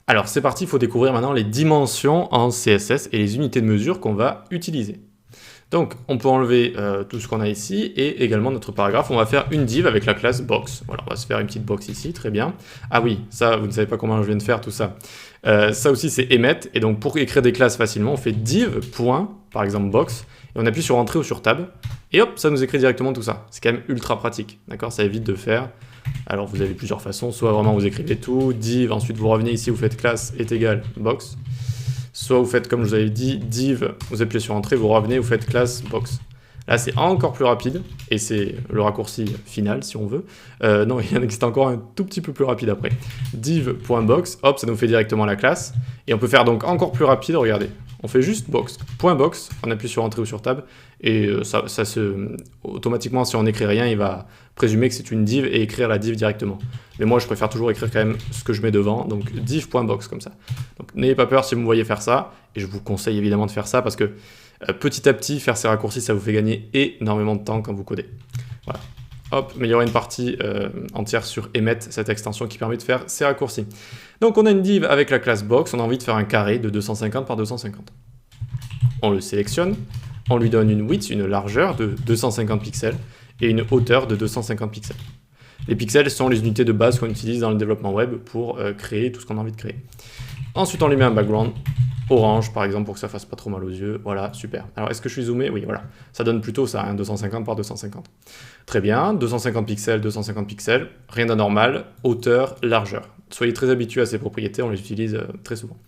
Alors c'est parti, il faut découvrir maintenant les dimensions en CSS et les unités de mesure qu'on va utiliser. Donc on peut enlever tout ce qu'on a ici et également notre paragraphe. On va faire une div avec la classe box. Voilà, on va se faire une petite box ici, très bien. Ah oui, ça vous ne savez pas comment je viens de faire tout ça. Ça aussi c'est emmet, et donc pour écrire des classes facilement, on fait div, point, par exemple box, et on appuie sur entrée ou sur tab, et hop, ça nous écrit directement tout ça. C'est quand même ultra pratique, d'accord? Ça évite de faire. Alors vous avez plusieurs façons, soit vraiment vous écrivez tout, div, ensuite vous revenez ici, vous faites classe est égal box, soit vous faites comme je vous avais dit, div, vous appuyez sur entrée, vous revenez, vous faites classe box. Là c'est encore plus rapide, et c'est le raccourci final si on veut. Non, il y en existe encore un tout petit peu plus rapide après. Div.box, hop, ça nous fait directement la classe, et on peut faire donc encore plus rapide, regardez. On fait juste box, .box, on appuie sur entrée ou sur tab, et automatiquement, si on n'écrit rien, il va présumer que c'est une div et écrire la div directement. Mais moi, je préfère toujours écrire quand même ce que je mets devant, donc div.box comme ça. Donc n'ayez pas peur si vous me voyez faire ça, et je vous conseille évidemment de faire ça parce que petit à petit, faire ces raccourcis, ça vous fait gagner énormément de temps quand vous codez. Voilà. Hop, mais il y aura une partie entière sur emmet, cette extension qui permet de faire ces raccourcis. Donc on a une div avec la classe box, on a envie de faire un carré de 250 par 250. On le sélectionne, on lui donne une width, une largeur de 250 pixels et une hauteur de 250 pixels. Les pixels sont les unités de base qu'on utilise dans le développement web pour créer tout ce qu'on a envie de créer. Ensuite on lui met un background orange par exemple pour que ça fasse pas trop mal aux yeux. Voilà, super. Alors est-ce que je suis zoomé? Oui, voilà. Ça donne plutôt ça, hein, 250 par 250. Très bien, 250 pixels, rien d'anormal, hauteur, largeur. Soyez très habitués à ces propriétés, on les utilise très souvent.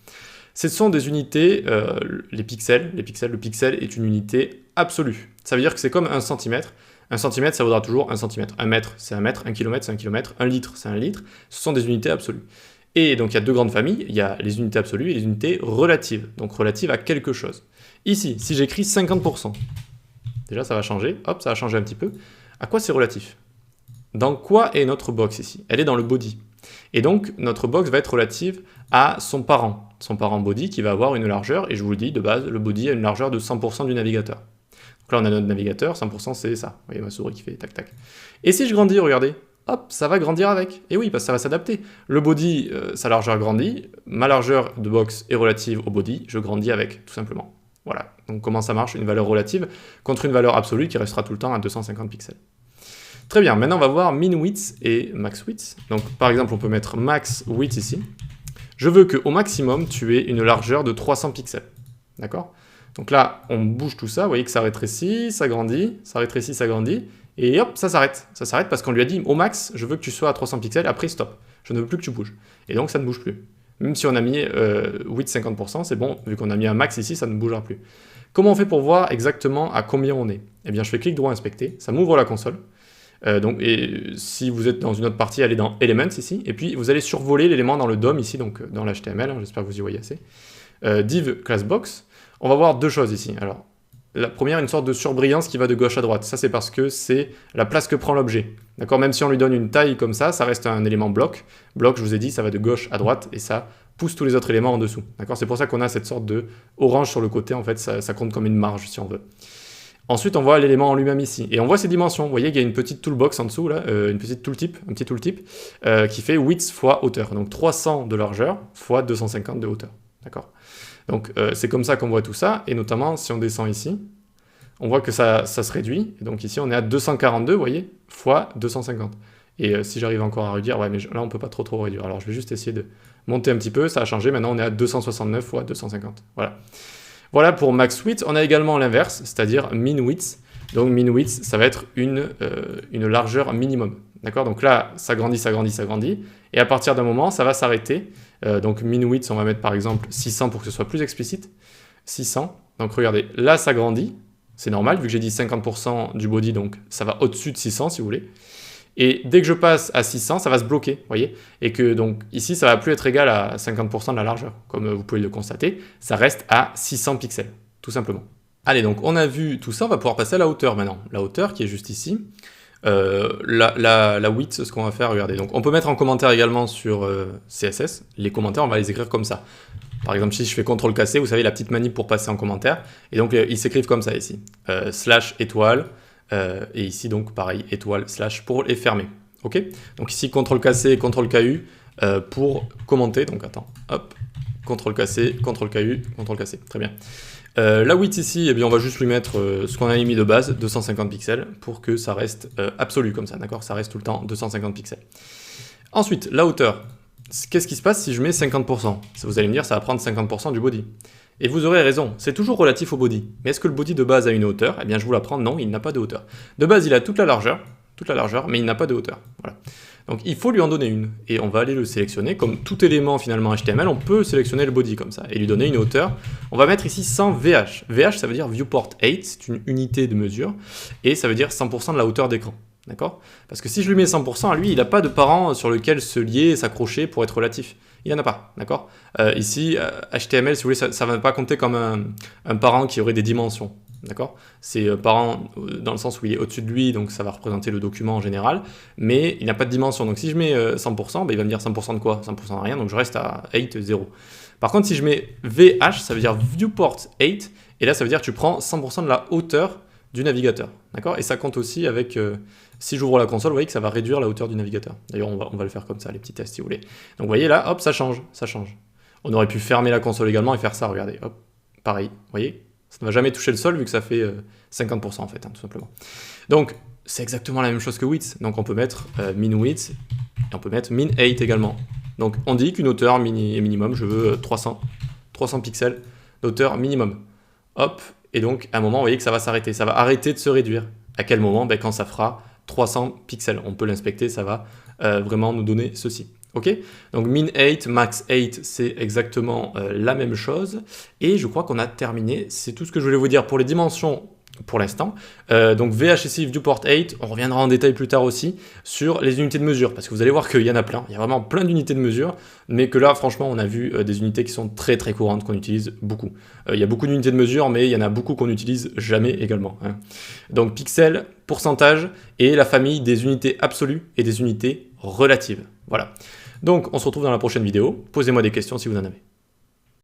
Ce sont des unités, le pixel est une unité absolue. Ça veut dire que c'est comme un centimètre. Un centimètre, ça vaudra toujours un centimètre. Un mètre, c'est un mètre. Un kilomètre, c'est un kilomètre. Un litre, c'est un litre. Ce sont des unités absolues. Et donc, il y a deux grandes familles. Il y a les unités absolues et les unités relatives. Donc, relatives à quelque chose. Ici, si j'écris 50%, déjà, ça va changer. Hop, ça va changer un petit peu. À quoi c'est relatif? Dans quoi est notre box ici? Elle est dans le body. Et donc, notre box va être relative à son parent body qui va avoir une largeur, et je vous le dis, de base, le body a une largeur de 100% du navigateur. Donc là, on a notre navigateur, 100% c'est ça. Vous voyez ma souris qui fait tac tac. Et si je grandis, regardez, hop, ça va grandir avec. Et oui, parce que ça va s'adapter. Le body, sa largeur grandit, ma largeur de box est relative au body, je grandis avec, tout simplement. Voilà, donc comment ça marche? Une valeur relative contre une valeur absolue qui restera tout le temps à 250 pixels. Très bien, maintenant on va voir min width et max width. Donc par exemple, on peut mettre max width ici. Je veux qu'au maximum, tu aies une largeur de 300 pixels. D'accord? Donc là, on bouge tout ça, vous voyez que ça rétrécit, ça grandit, ça rétrécit, ça grandit, et hop, ça s'arrête. Ça s'arrête parce qu'on lui a dit, au max, je veux que tu sois à 300 pixels, après stop. Je ne veux plus que tu bouges. Et donc ça ne bouge plus. Même si on a mis width 50%, c'est bon, vu qu'on a mis un max ici, ça ne bougera plus. Comment on fait pour voir exactement à combien on est? Eh bien, je fais clic droit inspecter, ça m'ouvre la console. Et si vous êtes dans une autre partie, allez dans Elements ici, et puis vous allez survoler l'élément dans le DOM ici, donc dans l'HTML, hein, j'espère que vous y voyez assez. Div class box, on va voir deux choses ici. Alors, la première, une sorte de surbrillance qui va de gauche à droite. Ça, c'est parce que c'est la place que prend l'objet. D'accord? Même si on lui donne une taille comme ça reste un élément bloc. Bloc, je vous ai dit, ça va de gauche à droite, et ça pousse tous les autres éléments en dessous. D'accord? C'est pour ça qu'on a cette sorte de orange sur le côté, en fait, ça compte comme une marge, si on veut. Ensuite, on voit l'élément en lui-même ici. Et on voit ses dimensions. Vous voyez qu'il y a une petite toolbox en dessous, là, une petite tooltip, un petit tooltip, qui fait width fois hauteur. Donc 300 de largeur fois 250 de hauteur. D'accord? Donc c'est comme ça qu'on voit tout ça. Et notamment, si on descend ici, on voit que ça se réduit. Et donc ici, on est à 242, vous voyez, fois 250. Et si j'arrive encore à réduire, ouais, mais là, on peut pas trop réduire. Alors je vais juste essayer de monter un petit peu. Ça a changé. Maintenant, on est à 269 fois 250. Voilà. Voilà pour max width. On a également l'inverse, c'est-à-dire min width. Donc min width, ça va être une largeur minimum. D'accord? Donc là, ça grandit, ça grandit, ça grandit. Et à partir d'un moment, ça va s'arrêter. Donc min width, on va mettre par exemple 600 pour que ce soit plus explicite. 600. Donc regardez, là, ça grandit. C'est normal, vu que j'ai dit 50% du body, donc ça va au-dessus de 600 si vous voulez. Et dès que je passe à 600, ça va se bloquer, vous voyez? Et que donc ici, ça va plus être égal à 50% de la largeur, comme vous pouvez le constater. Ça reste à 600 pixels, tout simplement. Allez, donc on a vu tout ça, on va pouvoir passer à la hauteur maintenant. La hauteur qui est juste ici. La width, ce qu'on va faire, regardez. Donc on peut mettre en commentaire également sur CSS. Les commentaires, on va les écrire comme ça. Par exemple, si je fais CTRL-C, vous savez, la petite manip pour passer en commentaire. Et donc ils s'écrivent comme ça ici. Slash étoile. Et ici donc pareil étoile slash pour les fermer. Ok, donc ici CTRL-KC, CTRL-KU, pour commenter. Donc attends, hop, CTRL-C, CTRL-KU, CTRL-KC, très bien. La width ici, eh bien, on va juste lui mettre ce qu'on a mis de base, 250 pixels, pour que ça reste absolu comme ça, d'accord? Ça reste tout le temps 250 pixels. Ensuite, la hauteur. Qu'est-ce qui se passe si je mets 50%? Vous allez me dire, ça va prendre 50% du body. Et vous aurez raison, c'est toujours relatif au body. Mais est-ce que le body de base a une hauteur? Eh bien, je vous l'apprends, non, il n'a pas de hauteur. De base, il a toute la largeur, mais il n'a pas de hauteur. Voilà. Donc il faut lui en donner une, et on va aller le sélectionner. Comme tout élément finalement HTML, on peut sélectionner le body comme ça, et lui donner une hauteur. On va mettre ici 100 VH. VH, ça veut dire Viewport 8, c'est une unité de mesure, et ça veut dire 100% de la hauteur d'écran. D'accord? Parce que si je lui mets 100%, lui, il n'a pas de parent sur lequel se lier, s'accrocher pour être relatif. Il n'y en a pas, d'accord? Ici, HTML, si vous voulez, ça ne va pas compter comme un parent qui aurait des dimensions. D'accord? C'est parent dans le sens où il est au-dessus de lui, donc ça va représenter le document en général, mais il n'a pas de dimension. Donc si je mets 100%, bah, il va me dire 100% de quoi? 100% de rien, donc je reste à 8, 0. Par contre, si je mets VH, ça veut dire Viewport 8, et là ça veut dire que tu prends 100% de la hauteur du navigateur. D'accord? Et ça compte aussi avec, si j'ouvre la console, vous voyez que ça va réduire la hauteur du navigateur. D'ailleurs, on va le faire comme ça, les petits tests si vous voulez. Donc vous voyez là, hop, ça change, ça change. On aurait pu fermer la console également et faire ça, regardez, hop, pareil, vous voyez? Ça ne va jamais toucher le sol vu que ça fait 50% en fait, hein, tout simplement. Donc, c'est exactement la même chose que width. Donc, on peut mettre min width et on peut mettre min 8 également. Donc, on dit qu'une hauteur minimum, je veux 300 pixels d'hauteur minimum. Hop, et donc, à un moment, vous voyez que ça va s'arrêter. Ça va arrêter de se réduire. À quel moment? Ben, quand ça fera 300 pixels. On peut l'inspecter, ça va vraiment nous donner ceci. Ok, donc min 8, max 8, c'est exactement la même chose. Et je crois qu'on a terminé. C'est tout ce que je voulais vous dire pour les dimensions pour l'instant. Donc VH ici, Viewport 8, on reviendra en détail plus tard aussi sur les unités de mesure, parce que vous allez voir qu'il y en a plein. Il y a vraiment plein d'unités de mesure, mais que là, franchement, on a vu des unités qui sont très très courantes, qu'on utilise beaucoup. Il y a beaucoup d'unités de mesure, mais il y en a beaucoup qu'on n'utilise jamais également. Hein. Donc pixels, pourcentage, et la famille des unités absolues et des unités relatives. Voilà. Donc, on se retrouve dans la prochaine vidéo. Posez-moi des questions si vous en avez.